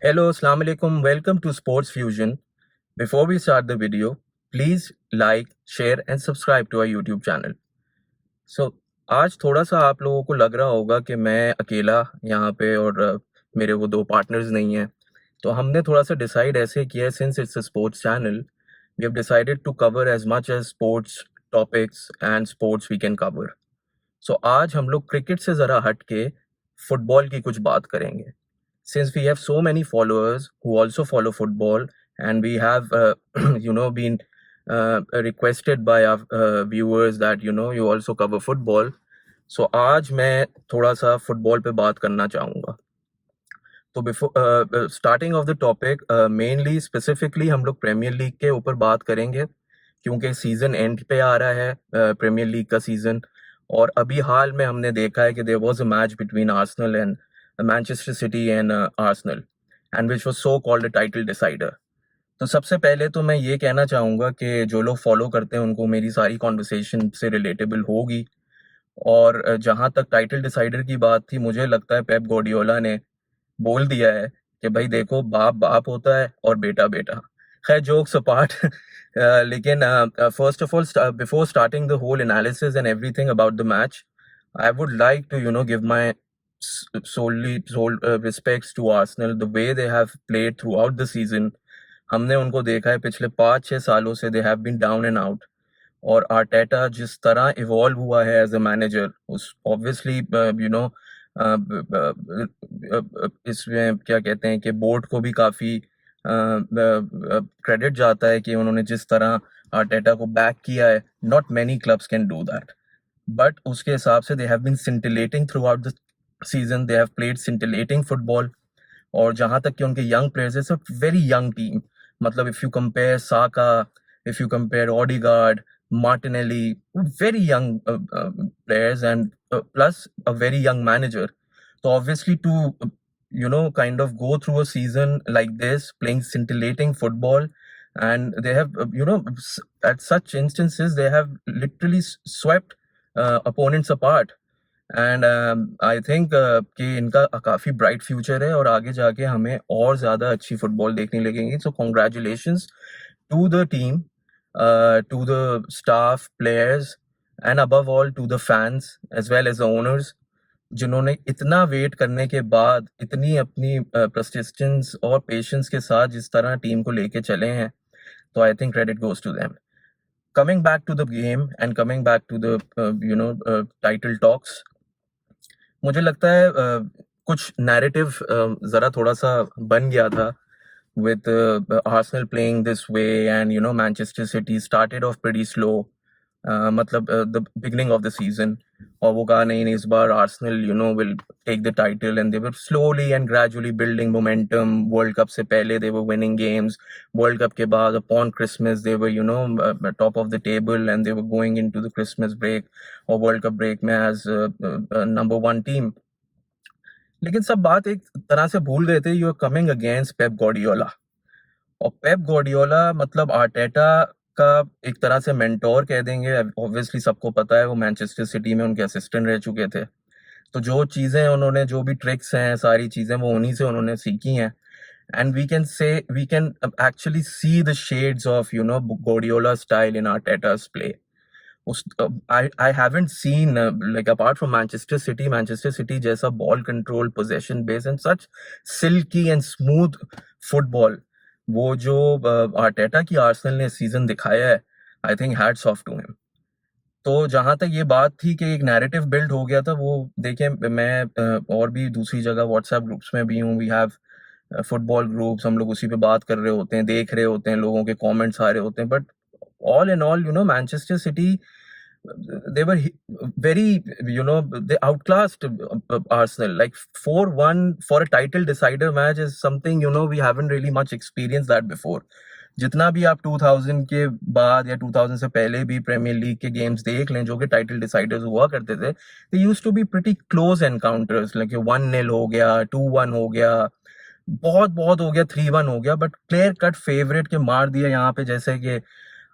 Hello, Assalamu alaikum. Welcome to Sports Fusion. Before we start the video, please like, share and subscribe to our YouTube channel. So, आज थोड़ा सा आप लोगों को लग रहा होगा कि मैं अकेला यहाँ पे और मेरे वो दो पार्टनर्स नहीं हैं। तो हमने थोड़ा सा डिसाइड ऐसे किया है, since it's a sports channel, we have decided to cover as much as sports topics and sports we can cover. So आज हम लोग क्रिकेट से ज़रा हट के फुटबॉल की कुछ बात करेंगे। Since we have so many followers who also follow football, and we have been requested by our viewers that you also cover football. So आज मैं थोड़ा सा फुटबॉल पे बात करना चाहूँगा। तो before starting of the topic, mainly specifically हम लोग प्रीमियर लीग के ऊपर बात करेंगे, क्योंकि सीजन एंड पे आ रहा है प्रीमियर लीग का सीजन। और अभी हाल में हमने देखा है कि there was a match between Arsenal and Manchester City and Arsenal, and which was so called a title decider. तो सबसे पहले तो मैं ये कहना चाहूँगा कि जो लोग फॉलो करते हैं उनको मेरी सारी कॉन्वर्सेशन से रिलेटेबल होगी। और जहाँ तक टाइटल डिसाइडर की बात थी, मुझे लगता है पेप गार्डियोला ने बोल दिया है कि भाई देखो, बाप बाप होता है और बेटा बेटा। खैर, जोक्स अपार्ट, लेकिन first of all, before starting the whole analysis and everything about the match, I would like to give my sole respects to Arsenal, the way they have played throughout the season. हमने उनको देखा है पिछले 5-6 सालों से, they have been down and out. और Arteta जिस तरह इवॉल्व हुआ है एज अ मैनेजर, उस ऑब्वियसली इसमें क्या कहते हैं कि बोर्ड को भी काफ़ी क्रेडिट जाता है कि उन्होंने जिस तरह आर्टेटा को बैक किया है। Not many clubs can do that, but उसके हिसाब से they have been scintillating throughout the season, they have played scintillating football. और जहाँ तक कि उनके young players, it's a very young team. मतलब if you compare Saka, if you compare Odegaard, Martinelli, very young players, and plus a very young manager. So obviously to kind of go through a season like this, playing scintillating football, and they have at such instances they have literally swept opponents apart. And I think कि इनका काफ़ी bright future है और आगे जाके हमें और ज़्यादा अच्छी फुटबॉल देखने लगेंगी। So congratulations to the team, to the staff, players, and above all to the fans as well as the owners, जिन्होंने इतना वेट करने के बाद इतनी अपनी persistence और पेशेंस के साथ जिस तरह टीम को लेके चले हैं, तो I think credit goes to them. Coming back to the game and coming back to the title talks, मुझे लगता है कुछ नैरेटिव ज़रा थोड़ा सा बन गया था with Arsenal playing this way, and Manchester City started off pretty slow, मतलब the beginning of the season, और वो कहा नहीं नहीं इस बार Arsenal will take the title, and they were slowly and gradually building momentum. World Cup से पहले they were winning games, World Cup के बाद upon Christmas they were top of the table, and they were going into the Christmas break or World Cup break में as number one team. लेकिन सब बात एक तरह से भूल गए थे, you are coming against Pep Guardiola. और पेप गार्डियोला मतलब आर्टेटा का एक तरह से मेंटोर कह देंगे। ऑब्वियसली सबको पता है वो मैनचेस्टर सिटी में उनके असिस्टेंट रह चुके थे, तो जो चीज़ें उन्होंने, जो भी ट्रिक्स हैं, सारी चीज़ें वो उन्हीं से उन्होंने सीखी हैं। And we can actually see the shades of Guardiola style in Arteta's play. I haven't seen like apart from Manchester City जैसा ball control, possession base and such silky and smooth football, वो जो Arteta की Arsenal ने season दिखाया है, I think hats off to him. तो जहां तक ये बात थी कि एक नैरेटिव बिल्ड हो गया था, वो देखिए, मैं और भी दूसरी जगह व्हाट्सएप ग्रुप्स में भी हूँ। वी हैव फुटबॉल ग्रुप्स, हम लोग उसी पे बात कर रहे होते हैं, देख रहे होते हैं, लोगों के कमेंट्स आ रहे होते हैं, but all in all, Manchester City, they were very, they outclassed Arsenal. Like 4-1 for a title decider match is something, we haven't really much experienced that before. जितना भी आप 2000 के बाद या 2000 से पहले भी प्रीमियर लीग के गेम्स देख लें जो कि टाइटल डिसाइडर्स हुआ करते थे, they used to be pretty close encounters, like 1-0 हो गया, 2-1 हो गया, बहुत बहुत हो गया, 3-1 हो गया, बट क्लियर कट फेवरेट के मार दिया यहाँ पे। जैसे कि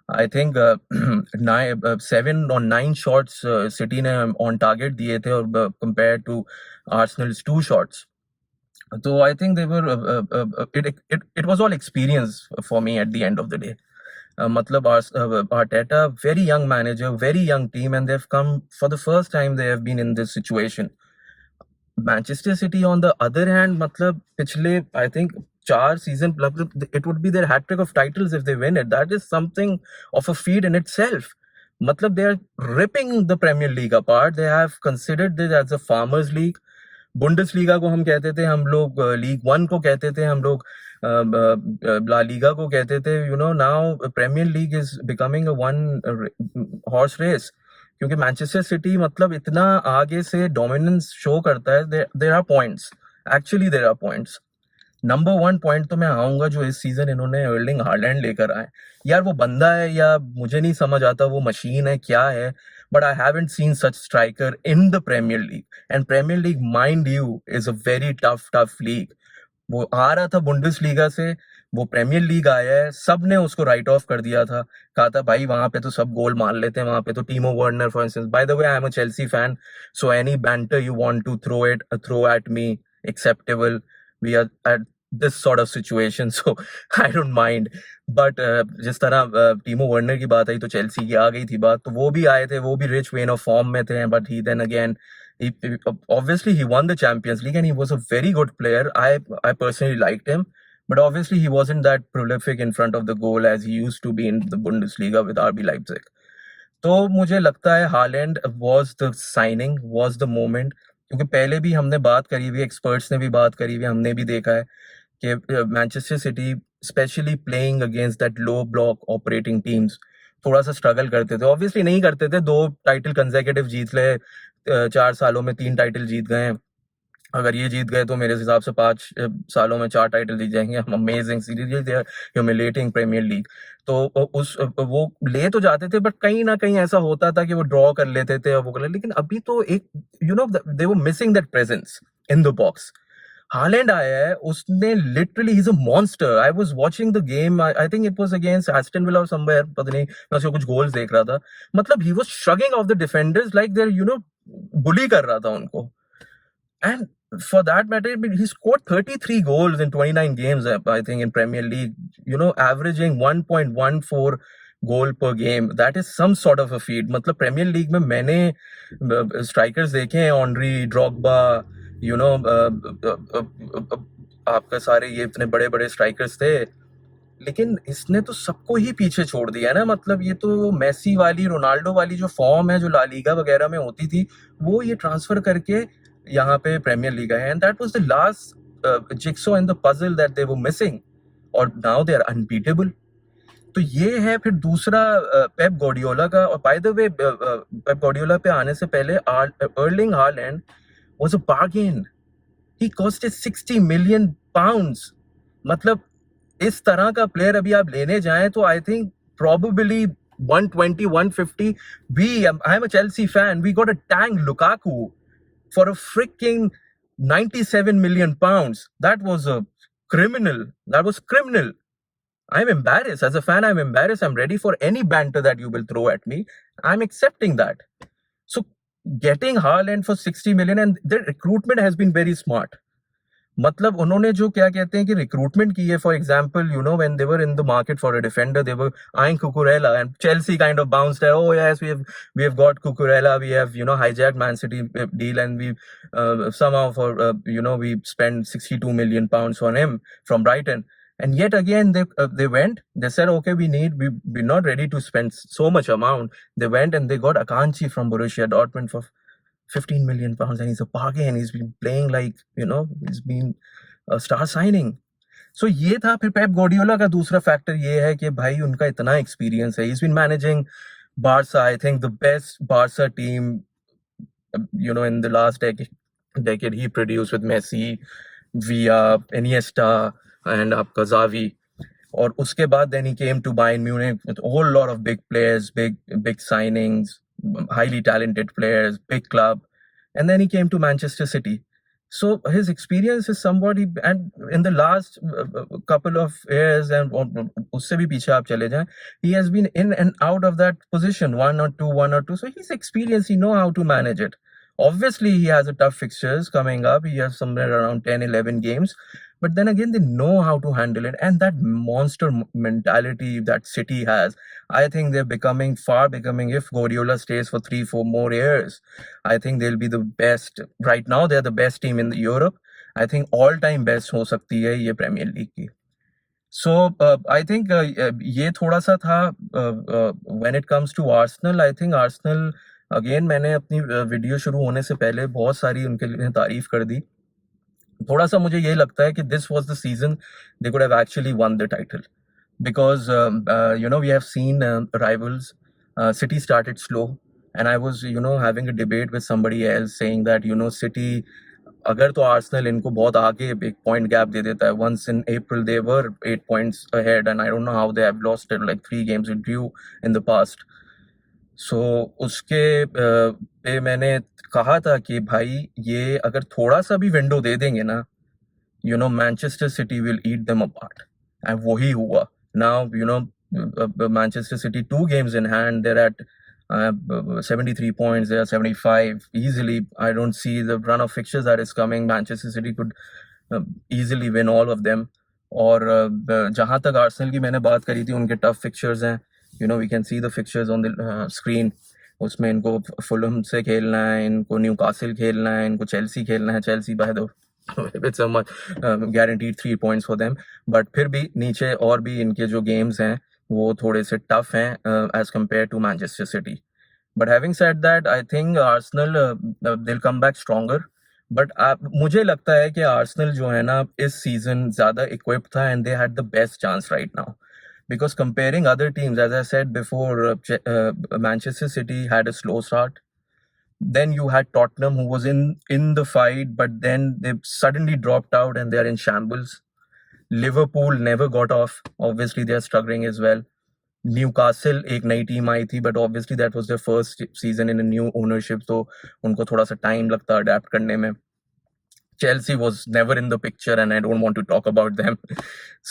I think 7 or 9 shots City ने ऑन टारगेट दिए थे, और compare to Arsenal's 2 shots. So I think they were it was all experience for me at the end of the day. Matlab Arteta, very young manager, very young team, and they've come for the first time. They have been in this situation. Manchester City, on the other hand, matlab पिछले I think 4 season, it would be their hat trick of titles if they win it. That is something of a feat in itself. Matlab they are ripping the Premier League apart. They have considered this as a farmers league. Bundesliga को हम कहते थे, हम लोग league one को कहते थे, हम लोग ला लीगा को कहते थे. Now Premier League is becoming a one horse race, क्योंकि मैनचेस्टर सिटी मतलब इतना आगे से डोमिनेंस शो करता है. There are points, actually there are points. Number 1 point तो मैं आऊंगा जो इस सीजन इन्होंने अर्लिंग हालैंड लेकर आए. यार वो बंदा है या मुझे नहीं समझ आता वो मशीन है क्या है, but I haven't seen such striker in the Premier League. And Premier League, mind you, is a very tough league. वो आ रहा था बुंडेसलीगा से, वो प्रीमियर लीग आया है, सब ने उसको राइट ऑफ कर दिया था. कहा था भाई वहां पे तो सब गोल मार लेते हैं, वहां पे तो Timo Werner for instance. By the way I am a Chelsea fan, so any banter you want to throw at me, acceptable. We are at this sort of situation, so I don't mind. But जिस तरह टीमो Werner की बात आई तो Chelsea की आ गई थी बात, तो वो भी आए थे, वो भी रिच वेन ऑफ फॉर्म में थे. But he then again obviously he won the Champions League and he was a very good player. I personally liked him, but obviously he wasn't that prolific in front of the goal as he used to be in the Bundesliga with RB Leipzig. तो मुझे लगता है Holland was the signing, was the moment. क्योंकि पहले भी हमने बात करी हुई, एक्सपर्ट्स ने भी बात करी हुई, हमने भी देखा है कि Manchester city specially playing against that low block operating teams थोड़ा सा स्ट्रगल करते थे. ऑब्वियसली नहीं करते थे, 2 टाइटल कंसेक्यूटिव जीत ले, 4 सालों में 3 टाइटल जीत गए हैं. अगर ये जीत गए तो मेरे हिसाब से 5 सालों में 4 टाइटल जीत जाएंगे. Amazing series, they are humiliating Premier League. तो वो ले तो जाते थे, बट कहीं ना कहीं ऐसा होता था कि वो ड्रॉ कर लेते थे और वो कर. लेकिन अभी तो एक they were missing that presence in the box. Haaland आया है, उसने literally he is a monster. I was watching the game, I think it was against Aston Villa और समवेयर, पता नहीं, मैं उसके कुछ गोल्स देख रहा था. मतलब he was shrugging off the defenders like they are bully कर रहा था उनको. And for that matter, he scored 33 goals in 29 games, I think, in Premier League, averaging 1.14 goal per game. That is some sort of a feat. मतलब Premier League में मैंने strikers देखे हैं, honorary, Drogba, आपका सारे ये इतने बड़े बड़े स्ट्राइकर्स थे, लेकिन इसने तो सबको ही पीछे छोड़ दिया ना. मतलब ये तो मेसी वाली, रोनाल्डो वाली जो फॉर्म है जो ला लीगा वगैरह में होती थी, वो ये ट्रांसफर करके यहाँ पे प्रीमियर लीग है. And that was the last jigsaw in the puzzle that they were missing, और नाउ दे आर अनबीटेबल. तो ये है फिर दूसरा पेप गार्डियोला का. और bye the way Pep Guardiola पे आने से पहले Erling Haaland was a bargain. He costed 60 million pounds. मतलब इस तरह का प्लेयर अभी आप लेने जाएं तो I think probably 120, 150. I'm a Chelsea fan. We got a tank Lukaku for a freaking 97 million pounds. That was a criminal. That was criminal. I'm embarrassed. As a fan, I'm embarrassed. I'm ready for any banter that you will throw at me. I'm accepting that. So getting Haaland for 60 million, and their recruitment has been very smart. मतलब उन्होंने जो क्या कहते हैं कि recruitment की है. For example when they were in the market for a defender, they were eyeing Cucurella, and Chelsea kind of bounced there. Oh yes, we have got Cucurella. We have hijacked Man City deal, and we somehow for we spent 62 million pounds on him from Brighton. And yet again they went. They said, okay, we're not ready to spend so much amount. They went and they got Akanji from Borussia Dortmund for 15 million pounds, and he's a bargain. He's been playing like he's been a star signing. So ये था. फिर Pep Guardiola का दूसरा factor ये है कि भाई उनका इतना एक्सपीरियंस है. He's been managing Barca, I think the best Barca team in the last decade he produced with Messi, Villa, Iniesta, and आपका Xavi. और उसके बाद then he came to Bayern Munich with a whole lot of big players, big signings, highly talented players, big club, and then he came to Manchester City. So his experience is somewhat, and in the last couple of years, and usse bhi piche aap chale jaएं, he has been in and out of that position, one or two. So he's experienced, he know how to manage it. Obviously, he has a tough fixtures coming up. He has somewhere around 10, 11 games. But then again, they know how to handle it. And that monster mentality that City has, I think they're becoming, if Guardiola stays for 3, 4 more years, I think they'll be the best. Right now, they're the best team in Europe. I think all-time best हो सकती है ये Premier League की. So I think ये थोड़ा सा था when it comes to Arsenal. I think Arsenal again, मैंने अपनी वीडियो शुरू होने से पहले बहुत सारी उनके लिए तारीफ कर दी. थोड़ा सा मुझे ये लगता है कि this was the season they could have actually won the title because we have seen rivals. City started slow, and I was having a debate with somebody else saying that City अगर तो Arsenal इनको बहुत आगे एक point gap दे देता है. Once in April they were 8 points ahead and I don't know how they have lost it like 3 games in due in the past. So उसके पे मैंने कहा था कि भाई ये अगर थोड़ा सा भी विंडो दे देंगे ना, Manchester city will eat them apart. And वही हुआ. Now Manchester City 2 games in hand. They're at 73 points. They are 75 easily. I don't see the run of fixtures that is coming. Manchester City could easily win all of them. और जहाँ तक Arsenal की मैंने बात करी थी, उनके tough fixtures हैं. We can see the fixtures on the screen. उसमें इनको फुलहम से खेलना है, इनको न्यूकासल खेलना है, इनको चेल्सी खेलना है. Chelsea by the it's a guaranteed 3 points for them. But फिर भी नीचे और भी इनके जो गेम्स हैं वो थोड़े से टफ हैं as compared to Manchester City. But having said that, I think Arsenal they'll come back stronger. But मुझे लगता है कि आर्सेनल जो है ना इस सीजन ज्यादा इक्विप्ड था and they had the best chance right now. Because comparing other teams, as I said before, Manchester City had a slow start. Then you had Tottenham, who was in the fight, but then they suddenly dropped out and they are in shambles. Liverpool never got off. Obviously, they are struggling as well. Newcastle एक नई team आई थी, but obviously that was their first season in a new ownership, so उनको थोड़ा सा time लगता adapt करने में. Chelsea was never in the picture, and I don't want to talk about them.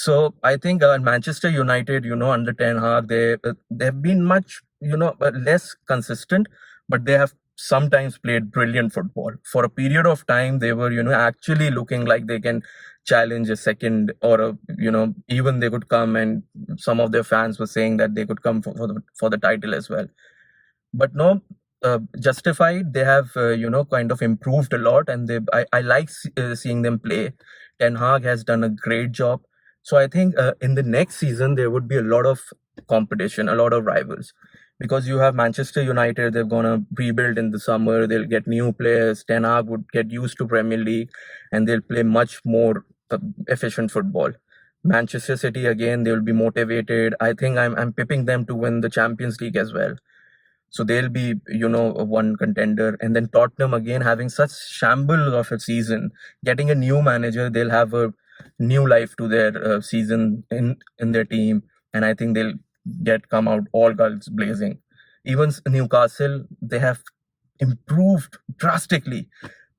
So I think Manchester United, under Ten Hag, they've been much, less consistent, but they have sometimes played brilliant football. For a period of time, they were, actually looking like they can challenge a second or even they could come, and some of their fans were saying that they could come for the title as well. But no, justified. They have kind of improved a lot, and I like seeing them play. Ten Hag has done a great job. So I think in the next season there would be a lot of competition, a lot of rivals, because you have Manchester United. They're gonna rebuild in the summer. They'll get new players. Ten Hag would get used to Premier League, and they'll play much more efficient football. Manchester City again, they will be motivated. I think I'm pipping them to win the Champions League as well. So they'll be, one contender. And then Tottenham again having such shambles of a season, getting a new manager, they'll have a new life to their season in their team, and I think they'll come out all guns blazing. Even Newcastle, they have improved drastically.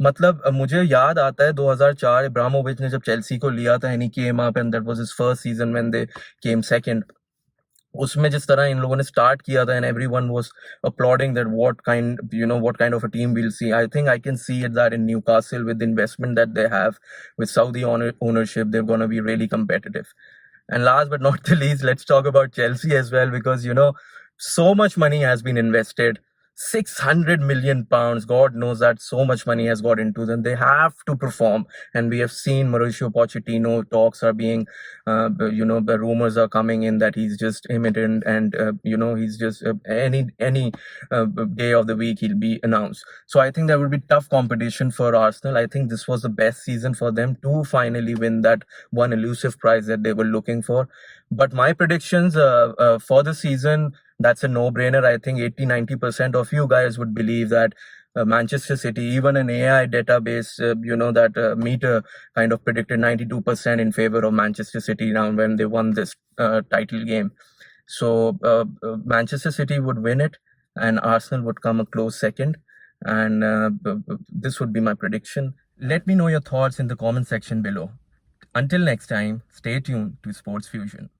मतलब मुझे याद आता है 2004 Ibrahimovic ने जब Chelsea को लिया था, and he came up, and that was his first season when they came second. उसमें जिस तरह इन लोगों ने स्टार्ट किया था, and everyone was applauding that what kind of a team we'll see. I think I can see it that in Newcastle, with the investment that they have with Saudi ownership, they're going to be really competitive. And last but not the least, let's talk about Chelsea as well, because so much money has been invested. 600 million pounds. God knows that so much money has got into them. They have to perform. And we have seen Mauricio Pochettino, talks are being, the rumors are coming in that he's just imminent, and, he's just any day of the week he'll be announced. So I think there will be tough competition for Arsenal. I think this was the best season for them to finally win that one elusive prize that they were looking for. But my predictions for the season, that's a no-brainer. I think 80-90% of you guys would believe that Manchester City, even an AI database, that Meter kind of predicted 92% in favor of Manchester City now when they won this title game. So Manchester City would win it, and Arsenal would come a close second. And this would be my prediction. Let me know your thoughts in the comment section below. Until next time, stay tuned to Sports Fusion.